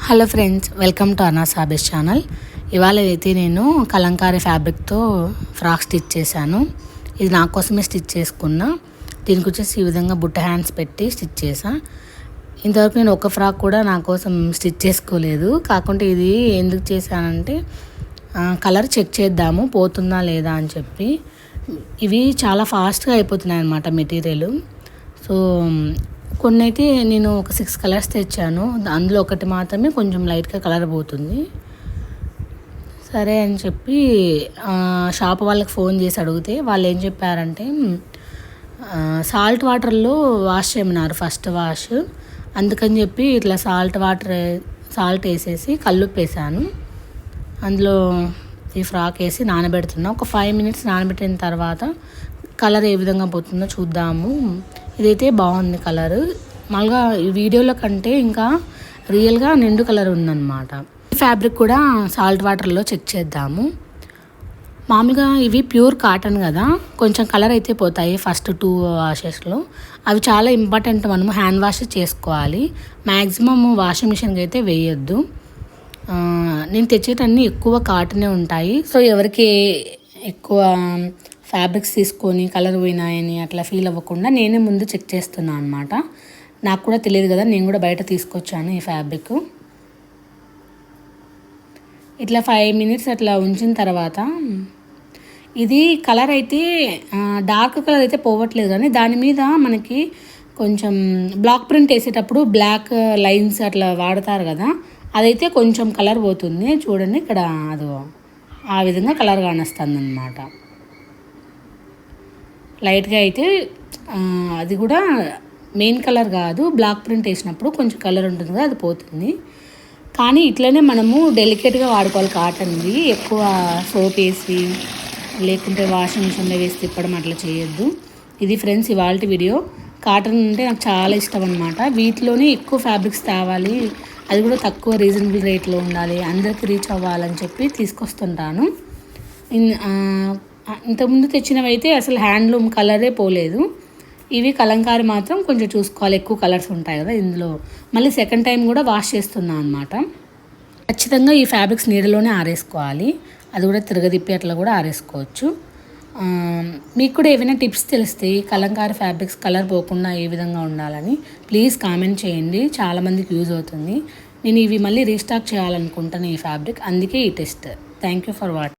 Hello friends, welcome to Anas hobbies channel. ఇవాళ అయితే నేను కలంకారీ ఫ్యాబ్రిక్తో ఫ్రాక్ స్టిచ్ చేశాను. ఇది నా కోసమే స్టిచ్ చేసుకున్నా. దీనికి వచ్చేసి ఈ విధంగా బుట్ట హ్యాండ్స్ పెట్టి స్టిచ్ చేసా. ఇంతవరకు నేను ఒక ఫ్రాక్ కూడా నా కోసం స్టిచ్ చేసుకోలేదు. కాకుంటే ఇది ఎందుకు చేశానంటే కలర్ చెక్ చేద్దాము పోతుందా లేదా అని చెప్పి. ఇవి చాలా ఫాస్ట్గా అయిపోతున్నాయి అన్నమాట మెటీరియల్. సో కొన్ని అయితే నేను ఒక 6 కలర్స్ తెచ్చాను. అందులో ఒకటి మాత్రమే కొంచెం లైట్గా కలర్ పోతుంది. సరే అని చెప్పి షాప్ వాళ్ళకి ఫోన్ చేసి అడిగితే వాళ్ళు ఏం చెప్పారంటే సాల్ట్ వాటర్లో వాష్ చేయమన్నారు, ఫస్ట్ వాష్. అందుకని చెప్పి ఇట్లా సాల్ట్ వేసేసి కల్లుప్పు వేసాను. అందులో ఈ ఫ్రాక్ వేసి నానబెడుతున్నా. ఒక 5 మినిట్స్ నానబెట్టిన తర్వాత కలర్ ఏ విధంగా పోతుందో చూద్దాము. ఇదైతే బాగుంది కలరు. మామూలుగా ఈ వీడియోలో కంటే ఇంకా రియల్గా నిండు కలర్ ఉందన్నమాట. ఫ్యాబ్రిక్ కూడా సాల్ట్ వాటర్లో చెక్ చేద్దాము. మామూలుగా ఇవి ప్యూర్ కాటన్ కదా, కొంచెం కలర్ అయితే పోతాయి ఫస్ట్ 2 వాషెస్లో. అవి చాలా ఇంపార్టెంట్, మనము హ్యాండ్ వాష్ చేసుకోవాలి. మ్యాక్సిమం వాషింగ్ మిషన్కి అయితే వేయొద్దు. నేను తెచ్చేటన్నీ ఎక్కువ కాటనే ఉంటాయి. సో ఎవరికి ఎక్కువ ఫ్యాబ్రిక్స్ తీసుకొని కలర్ పోయినాయని అట్లా ఫీల్ అవ్వకుండా నేనే ముందు చెక్ చేస్తున్నాను అనమాట. నాకు కూడా తెలియదు కదా, నేను కూడా బయట తీసుకొచ్చాను ఈ ఫ్యాబ్రిక్. ఇట్లా 5 మినిట్స్ అట్లా ఉంచిన తర్వాత ఇది కలర్ అయితే డార్క్ కలర్ అయితే పోవట్లేదు, కానీ దాని మీద మనకి కొంచెం బ్లాక్ ప్రింట్ వేసేటప్పుడు బ్లాక్ లైన్స్ అట్లా వాడతారు కదా, అదైతే కొంచెం కలర్ పోతుంది. చూడండి ఇక్కడ అది ఆ విధంగా కలర్ కానొస్తుంది అన్నమాట. లైట్గా అయితే అది కూడా మెయిన్ కలర్ కాదు, బ్లాక్ ప్రింట్ వేసినప్పుడు కొంచెం కలర్ ఉంటుంది కదా, అది పోతుంది. కానీ ఇట్లనే మనము డెలికేట్గా వాడుకోవాలి కాటన్ది. ఎక్కువ సోప్ వేసి లేకుంటే వాషింగ్ మిషన్లో వేసి తిప్పడం అట్లా చేయొద్దు. ఇది ఫ్రెండ్స్ ఇవాళ వీడియో. కాటన్ అంటే నాకు చాలా ఇష్టం అనమాట. వీటిలోనే ఎక్కువ ఫ్యాబ్రిక్స్ తేవాలి, అది కూడా తక్కువ రీజనబుల్ రేట్లో ఉండాలి, అందరికి రీచ్ అవ్వాలని చెప్పి తీసుకొస్తుంటాను. ఇంతకుముందు తెచ్చినవి అయితే అసలు హ్యాండ్లూమ్ కలరే పోలేదు. ఇవి కలంకారీ మాత్రం కొంచెం చూసుకోవాలి, ఎక్కువ కలర్స్ ఉంటాయి కదా ఇందులో. మళ్ళీ సెకండ్ టైం కూడా వాష్ చేస్తున్నాను అనమాట. ఖచ్చితంగా ఈ ఫ్యాబ్రిక్స్ నీడలోనే ఆరేసుకోవాలి, అది కూడా తిరగదిప్పి అట్లా కూడా ఆరేసుకోవచ్చు. మీకు కూడా ఏమైనా టిప్స్ తెలిస్తే కలంకారీ ఫ్యాబ్రిక్స్ కలర్ పోకుండా ఏ విధంగా ఉండాలని ప్లీజ్ కామెంట్ చేయండి, చాలామందికి యూజ్ అవుతుంది. నేను ఇవి మళ్ళీ రీస్టాక్ చేయాలనుకుంటాను ఈ ఫ్యాబ్రిక్, అందుకే ఈ test. Thank you for watching.